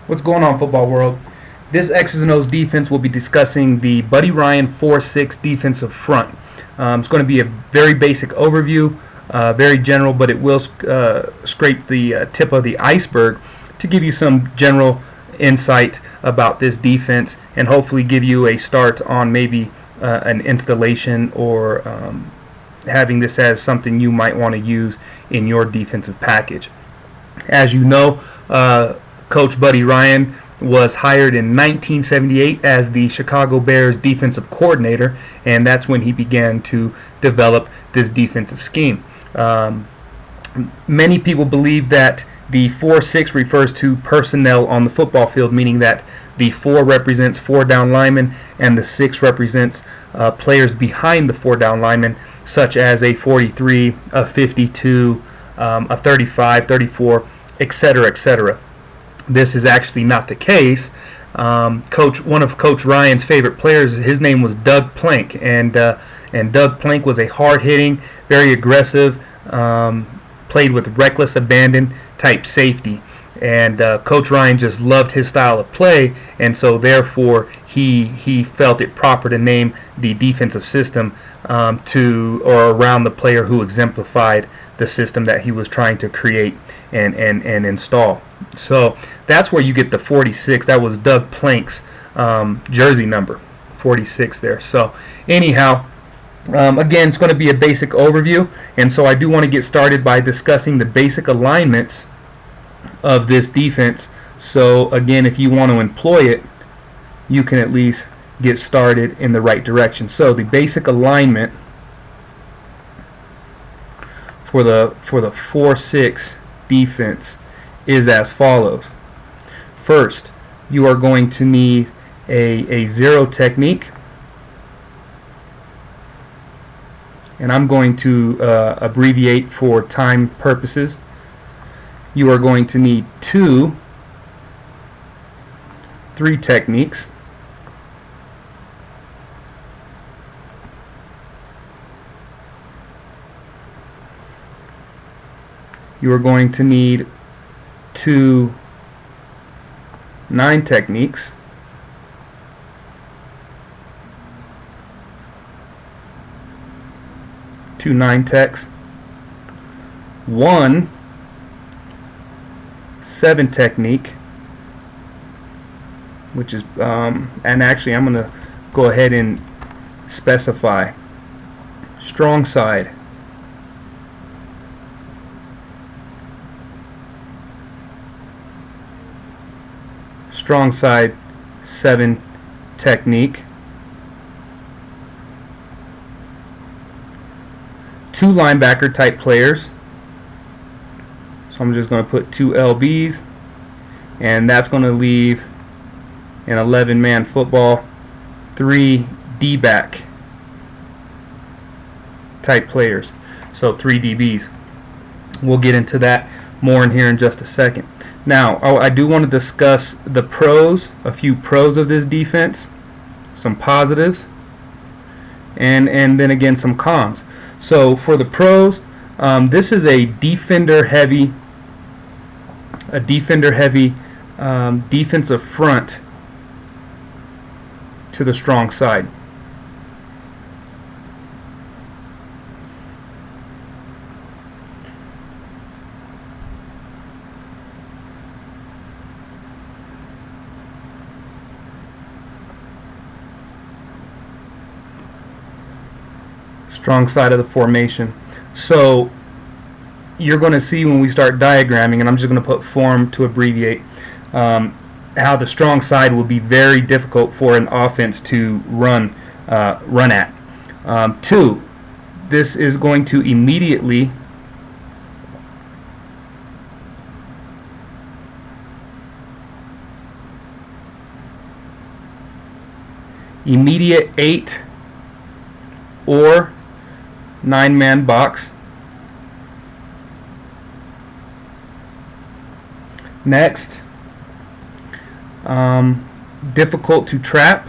What's going on, football world? This X's and O's defense will be discussing the Buddy Ryan 4-6 defensive front. It's going to be a very basic overview, very general, but it will scrape the tip of the iceberg to give you some general insight about this defense and hopefully give you a start on maybe an installation or having this as something you might want to use in your defensive package. As you know, Coach Buddy Ryan was hired in 1978 as the Chicago Bears defensive coordinator, and that's when he began to develop this defensive scheme. Many people believe that the 4-6 refers to personnel on the football field, meaning that the 4 represents 4 down linemen and the 6 represents players behind the 4 down linemen, such as a 43, a 52, a 35, 34, etc., etc. This is actually not the case. One of Coach Ryan's favorite players, his name was Doug Plank, and Doug Plank was a hard-hitting, very aggressive, played with reckless abandon type safety. And Coach Ryan just loved his style of play, and so therefore he felt it proper to name the defensive system to or around the player who exemplified the system that he was trying to create and install. So that's where you get the 46. That was Doug Plank's jersey number, 46 there. So anyhow, again, it's going to be a basic overview, and so I do want to get started by discussing the basic alignments of this defense. So again, if you want to employ it, you can at least get started in the right direction. So the basic alignment for the 4-6 defense is as follows. First, you are going to need a zero technique, and I'm going to abbreviate for time purposes. You are going to need 2 3 techniques, you are going to need 2 9 techniques, two 9 techs, 1 7 technique, which is and actually I'm going to go ahead and specify strong side, strong side 7 technique, 2 linebacker type players. So I'm just going to put 2 LBs, and that's going to leave an 11-man football, 3 D-back type players. So 3 DBs. We'll get into that more in here in just a second. Now, I do want to discuss the pros, a few pros of this defense, some positives, and then again some cons. So for the pros, this is a defender-heavy defensive front to the strong side. Strong side of the formation. So you're going to see when we start diagramming, and I'm just going to put form to abbreviate, how the strong side will be very difficult for an offense to run at. 2, this is going to immediately immediate 8 or 9-man box. Next, difficult to trap.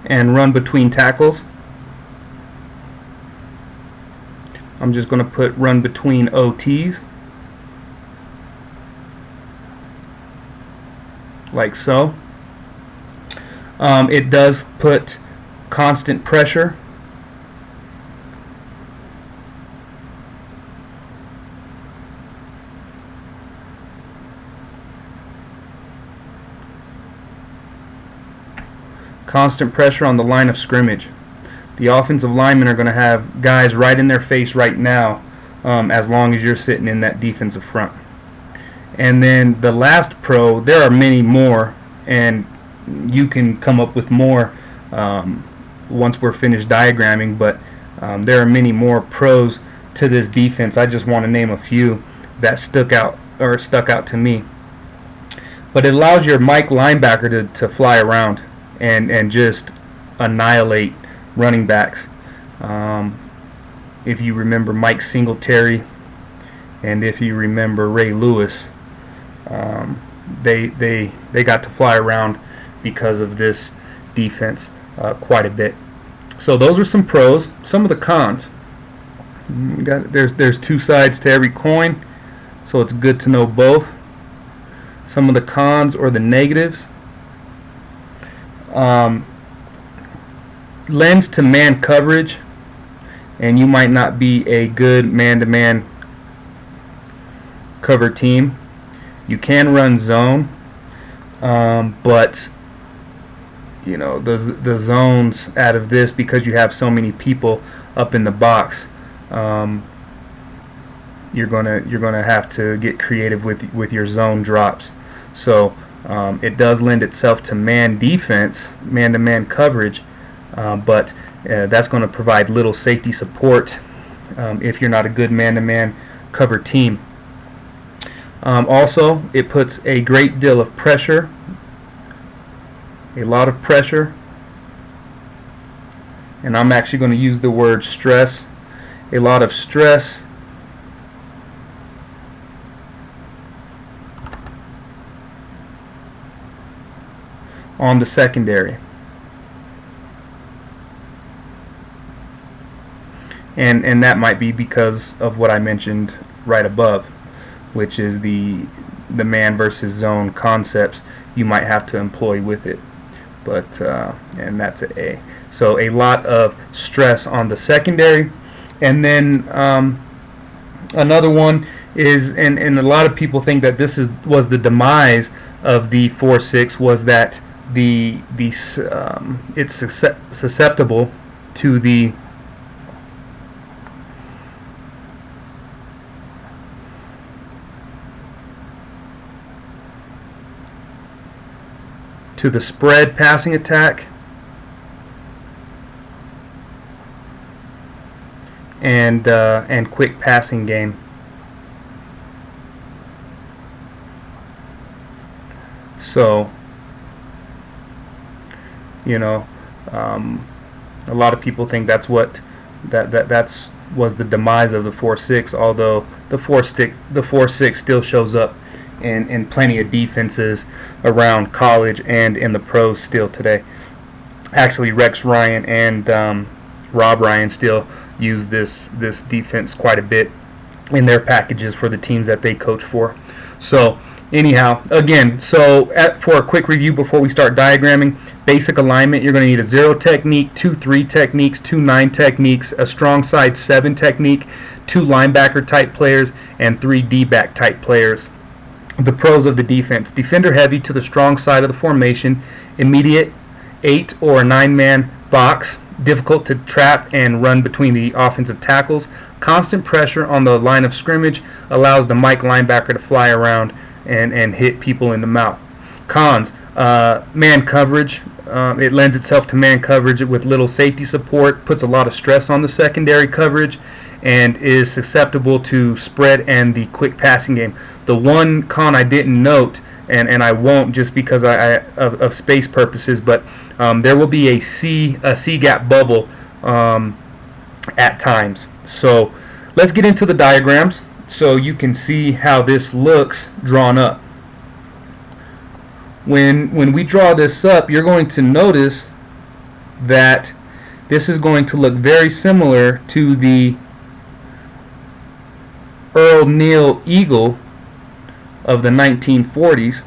and run between tackles. I'm just going to put run between OTs, like so. It does put constant pressure. Constant pressure on the line of scrimmage. The offensive linemen are going to have guys right in their face right now, as long as you're sitting in that defensive front. And then the last pro, there are many more, and you can come up with more once we're finished diagramming, but there are many more pros to this defense. I just want to name a few that stuck out to me. But it allows your Mike linebacker to fly around and just annihilate running backs. If you remember Mike Singletary, and if you remember Ray Lewis, they got to fly around because of this defense quite a bit. So those are some pros. Some of the cons. There's two sides to every coin, so it's good to know both. Some of the cons or the negatives. Lends to man coverage, and you might not be a good man-to-man cover team. You can run zone, but you know the zones out of this, because you have so many people up in the box, you're gonna have to get creative with your zone drops. So it does lend itself to man defense, man-to-man coverage, but that's going to provide little safety support if you're not a good man-to-man cover team. Also, it puts a great deal of pressure, a lot of pressure, and I'm actually going to use the word stress, a lot of stress on the secondary. And that might be because of what I mentioned right above, which is the man versus zone concepts you might have to employ with it. But and that's an A. So a lot of stress on the secondary. And then another one is, and a lot of people think that this was the demise of the 4-6, was that it's susceptible to the spread passing attack and quick passing game. So you know, a lot of people think that's what was the demise of the 4-6. Although the 4-6 still shows up in plenty of defenses around college and in the pros still today. Actually, Rex Ryan and Rob Ryan still use this defense quite a bit in their packages for the teams that they coach for. So anyhow, again, for a quick review before we start diagramming, basic alignment, you're going to need a 0 technique, 2-3 techniques, 2-9 techniques, a strong side 7 technique, 2 linebacker type players, and 3 D-back type players. The pros of the defense: defender heavy to the strong side of the formation, immediate 8 or 9-man box, difficult to trap and run between the offensive tackles, constant pressure on the line of scrimmage, allows the Mike linebacker to fly around and hit people in the mouth. Cons: man coverage. It lends itself to man coverage with little safety support, puts a lot of stress on the secondary coverage, and is susceptible to spread and the quick passing game. The one con I didn't note, and I won't just because of space purposes, but there will be a C gap bubble at times. So let's get into the diagrams so you can see how this looks drawn up. When we draw this up, you're going to notice that this is going to look very similar to the Earl Neal Eagle of the 1940s,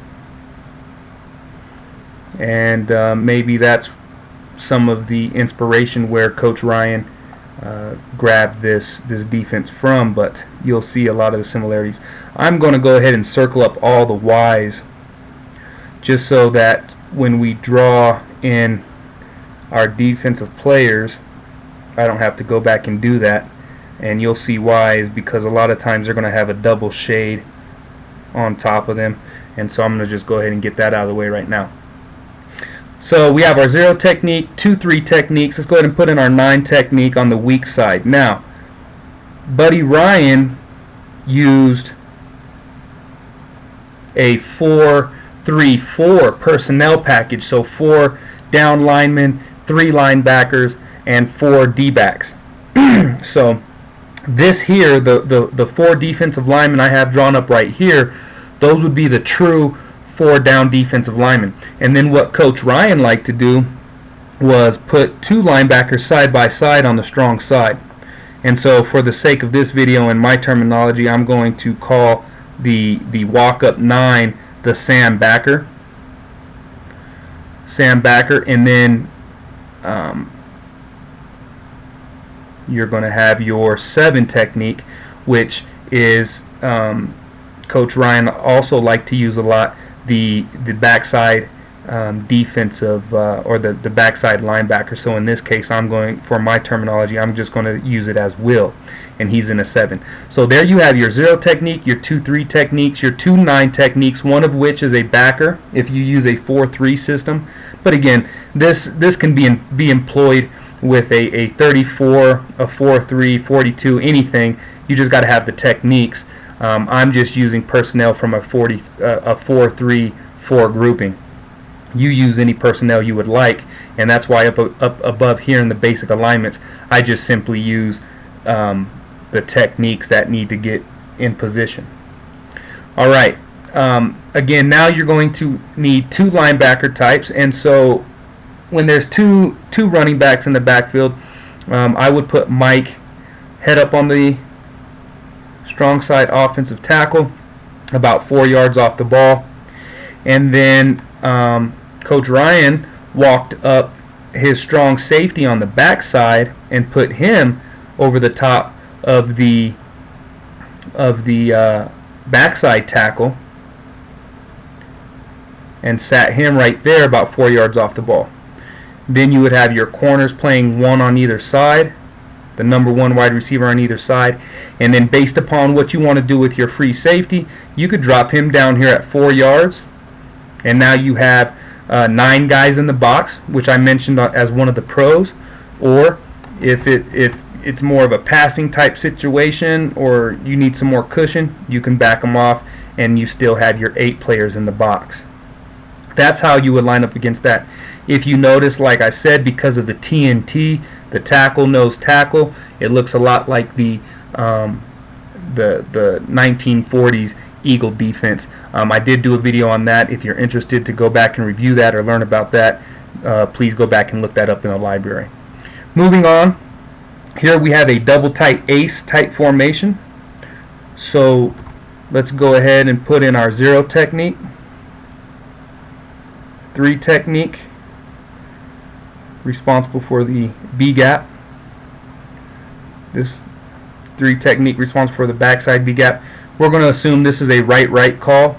and maybe that's some of the inspiration where Coach Ryan grabbed this defense from, but you'll see a lot of the similarities. I'm going to go ahead and circle up all the Y's just so that when we draw in our defensive players, I don't have to go back and do that. And you'll see why is because a lot of times they're going to have a double shade on top of them, and so I'm going to just go ahead and get that out of the way right now. So we have our 0 technique, 2-3 techniques. Let's go ahead and put in our 9 technique on the weak side. Now, Buddy Ryan used a 4-3-4 personnel package, so 4 down linemen, 3 linebackers, and 4 D-backs. So this here, the 4 defensive linemen I have drawn up right here, those would be the true 4 down defensive linemen. And then what Coach Ryan liked to do was put 2 linebackers side by side on the strong side. And so for the sake of this video and my terminology, I'm going to call the walk-up 9 the Sam backer. And then you're going to have your 7 technique, which is Coach Ryan also liked to use a lot, the backside defensive or the backside linebacker. So in this case, I'm going, for my terminology, I'm just going to use it as Will, and he's in a 7. So there you have your 0 technique, your 2-3 techniques, your 2-9 techniques, one of which is a backer if you use a 4-3 system. But again, this can be employed with a 34, a 4-3, 42, anything. You just got to have the techniques. I'm just using personnel from a 4-3-4 grouping. You use any personnel you would like, and that's why up above here in the basic alignments, I just simply use the techniques that need to get in position. Alright, again, now you're going to need 2 linebacker types, and so when there's two running backs in the backfield, I would put Mike head up on the strong side offensive tackle, about 4 yards off the ball, and then Coach Ryan walked up his strong safety on the backside and put him over the top of the backside tackle and sat him right there about 4 yards off the ball. Then you would have your corners playing 1 on either side, the number 1 wide receiver on either side, and then based upon what you want to do with your free safety, you could drop him down here at 4 yards, and now you have 9 guys in the box, which I mentioned as one of the pros. Or if it's more of a passing type situation, or you need some more cushion, you can back them off, and you still have your 8 players in the box. That's how you would line up against that. If you notice, like I said, because of the TNT, the tackle, nose tackle, it looks a lot like the 1940s Eagle defense. I did do a video on that. If you're interested to go back and review that or learn about that, please go back and look that up in the library. Moving on, here we have a double tight ace type formation. So let's go ahead and put in our 0 technique, 3 technique, responsible for the B gap. This 3 technique responsible for the backside B gap. We're going to assume this is a right call.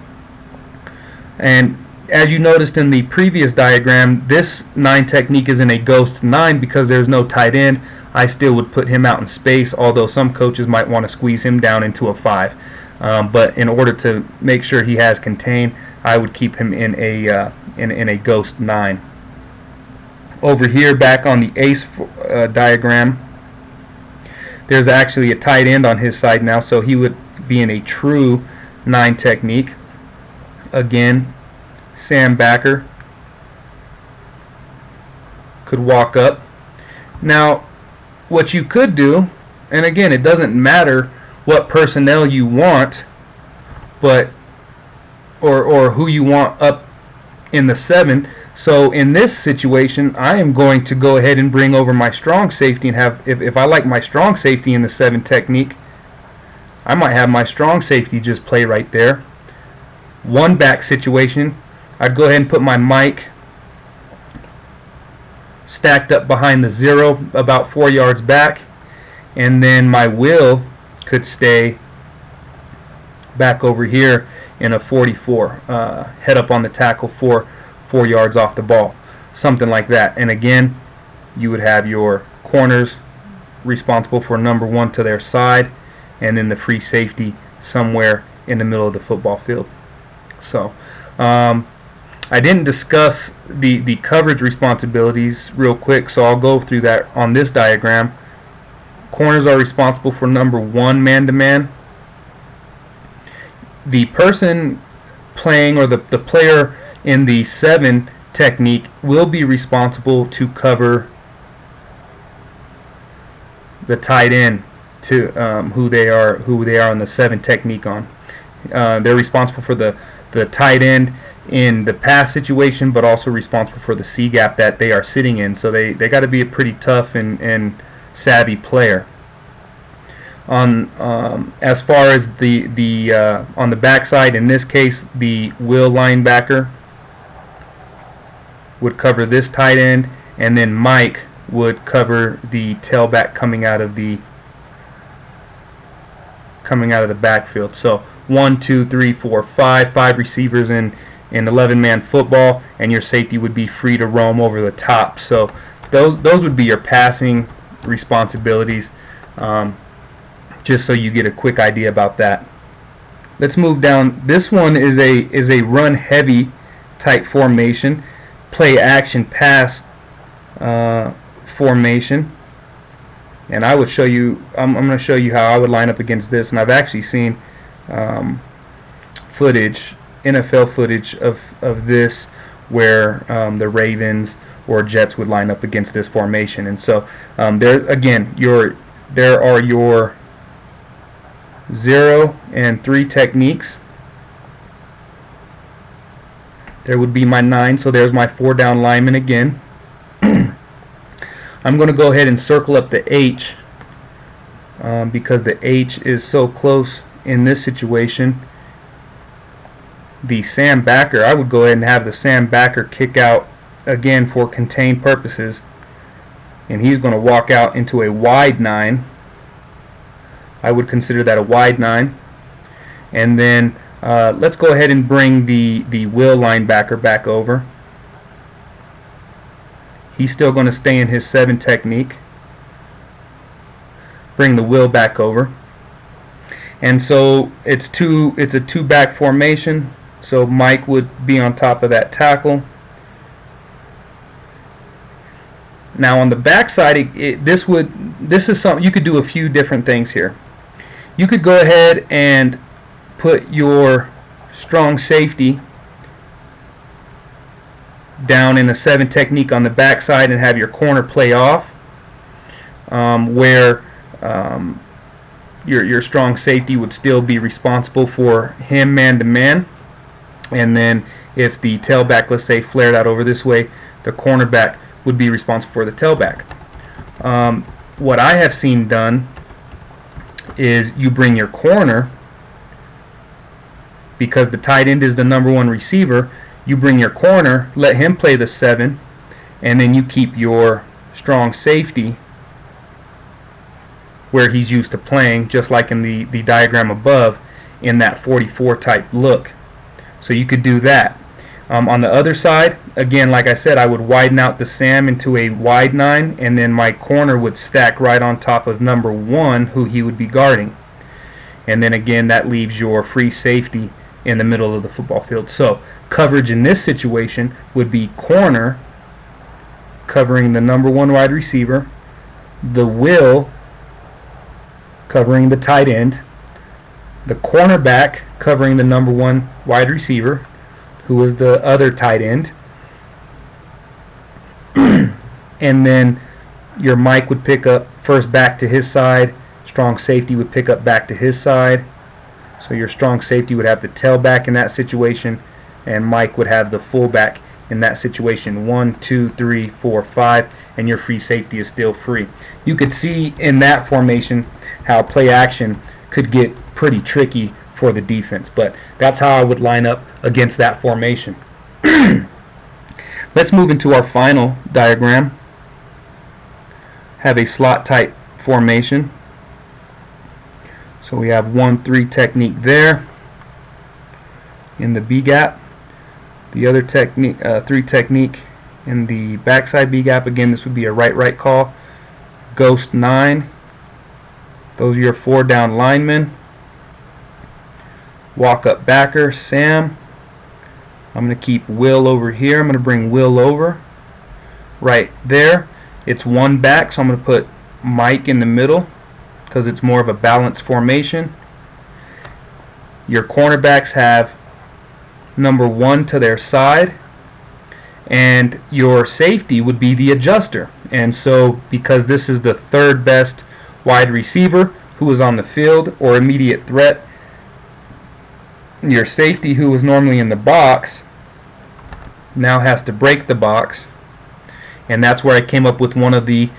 And as you noticed in the previous diagram, this 9 technique is in a ghost 9 because there's no tight end. I still would put him out in space, although some coaches might want to squeeze him down into a 5. But in order to make sure he has contained, I would keep him in a ghost 9. Over here, back on the ace diagram, there's actually a tight end on his side now, so he would be in a true 9 technique. Again, Sam backer could walk up. Now, what you could do, and again, it doesn't matter what personnel you want, but or who you want up in the 7, So in this situation, I am going to go ahead and bring over my strong safety and have, if I like my strong safety in the 7 technique, I might have my strong safety just play right there. One back situation, I'd go ahead and put my mic stacked up behind the 0 about 4 yards back, and then my will could stay back over here in a 44, head up on the tackle 4 yards off the ball, something like that. And again, you would have your corners responsible for number 1 to their side, and then the free safety somewhere in the middle of the football field. So I didn't discuss the coverage responsibilities real quick, so I'll go through that on this diagram. Corners are responsible for number 1 man-to-man. The person playing, or the player in the 7 technique, will be responsible to cover the tight end, to who they are on the 7 technique on. They're responsible for the tight end in the pass situation, but also responsible for the C gap that they are sitting in. So they got to be a pretty tough and savvy player. On as far as the on the backside, in this case, the will linebacker would cover this tight end, and then Mike would cover the tailback coming out of the backfield. So 1, 2, 3, 4, 5 receivers in 11-man football, and your safety would be free to roam over the top. So those would be your passing responsibilities, just so you get a quick idea about that. Let's move down. This one is a run heavy type formation, play action pass formation. And I would show you, I'm going to show you how I would line up against this, and I've actually seen footage, NFL footage of this, where the Ravens or Jets would line up against this formation. And so there again, there are your 0 and 3 techniques. There would be my 9, so there's my 4 down lineman again. I'm going to go ahead and circle up the H, because the H is so close in this situation. The Sam backer, I would go ahead and have the Sam backer kick out again for contained purposes, and he's going to walk out into a wide 9. I would consider that a wide 9. And then let's go ahead and bring the will linebacker back over. He's still going to stay in his 7 technique. Bring the will back over. And so it's a 2 back formation. So Mike would be on top of that tackle. Now on the backside, this is something you could do a few different things here. You could go ahead and put your strong safety down in a 7 technique on the backside and have your corner play off, where your strong safety would still be responsible for him man-to-man. And then if the tailback, let's say, flared out over this way, the cornerback would be responsible for the tailback. What I have seen done is you bring your corner, because the tight end is the number 1 receiver, you bring your corner, let him play the 7, and then you keep your strong safety where he's used to playing, just like in the diagram above, in that 44 type look. So you could do that. On the other side, again, like I said, I would widen out the Sam into a wide 9, and then my corner would stack right on top of number 1, who he would be guarding. And then again, that leaves your free safety in the middle of the football field. So coverage in this situation would be corner covering the number 1 wide receiver, the will covering the tight end, the cornerback covering the number 1 wide receiver, who is the other tight end, and then your Mike would pick up first back to his side, strong safety would pick up back to his side. So your strong safety would have the tailback in that situation, and Mike would have the fullback in that situation. 1, 2, 3, 4, 5, and your free safety is still free. You could see in that formation how play action could get pretty tricky for the defense, but that's how I would line up against that formation. Let's move into our final diagram. Have a slot type formation. So we have 1-3 technique there in the B gap. The other technique, 3 technique in the backside B gap. Again, this would be a right call. Ghost 9. Those are your 4 down linemen. Walk up backer, Sam. I'm going to keep Will over here. I'm going to bring Will over right there. It's 1 back, so I'm going to put Mike in the middle because it's more of a balanced formation. Your cornerbacks have number 1 to their side, and your safety would be the adjuster. And so because this is the 3rd best wide receiver who is on the field or immediate threat, your safety, who was normally in the box, now has to break the box. And that's where I came up with one of the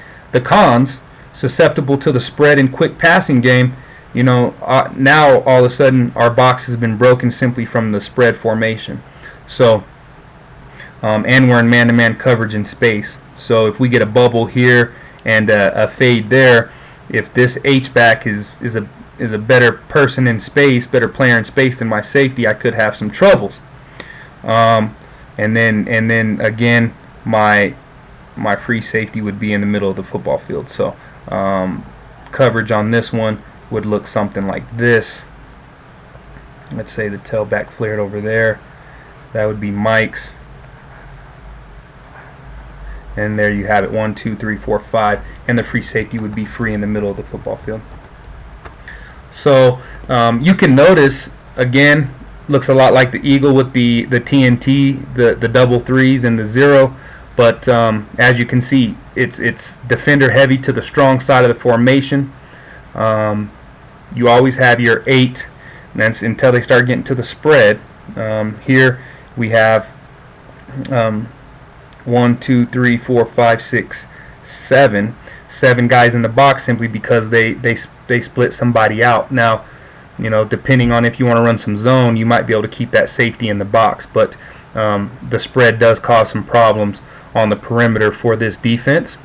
cons. Susceptible to the spread and quick passing game, you know, now all of a sudden our box has been broken simply from the spread formation. So and we're in man-to-man coverage in space. So if we get a bubble here and a fade there, if this H-back is a better person in space, better player in space than my safety, I could have some troubles. And then again, my free safety would be in the middle of the football field. So coverage on this one would look something like this. Let's say the tailback flared over there. That would be Mike's. And there you have it, 1, 2, 3, 4, 5, and the free safety would be free in the middle of the football field. So you can notice, again, looks a lot like the Eagle with the TNT, the double 3s and the 0, but as you can see, it's defender heavy to the strong side of the formation. You always have your 8, and that's until they start getting to the spread. Here we have 1, 2, 3, 4, 5, 6, 7 guys in the box simply because they split somebody out. Now, you know, depending on if you want to run some zone, you might be able to keep that safety in the box, but the spread does cause some problems on the perimeter for this defense.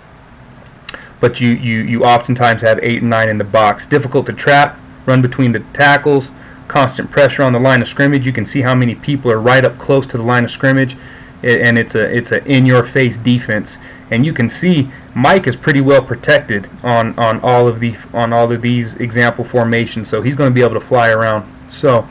But you oftentimes have 8 and 9 in the box. Difficult to trap, run between the tackles, constant pressure on the line of scrimmage. You can see how many people are right up close to the line of scrimmage, and it's a in-your-face defense. And you can see Mike is pretty well protected on all of these example formations, so he's going to be able to fly around. So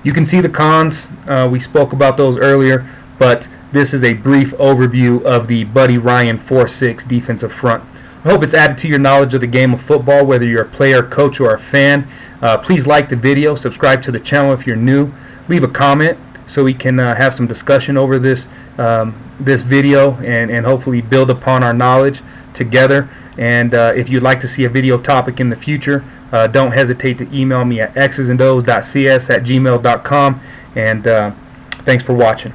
you can see the cons. We spoke about those earlier, but this is a brief overview of the Buddy Ryan 4-6 defensive front. I hope it's added to your knowledge of the game of football, whether you're a player, coach, or a fan. Please like the video, subscribe to the channel if you're new, leave a comment so we can have some discussion over this video and hopefully build upon our knowledge together. And if you'd like to see a video topic in the future, don't hesitate to email me at xzandos.com, and thanks for watching.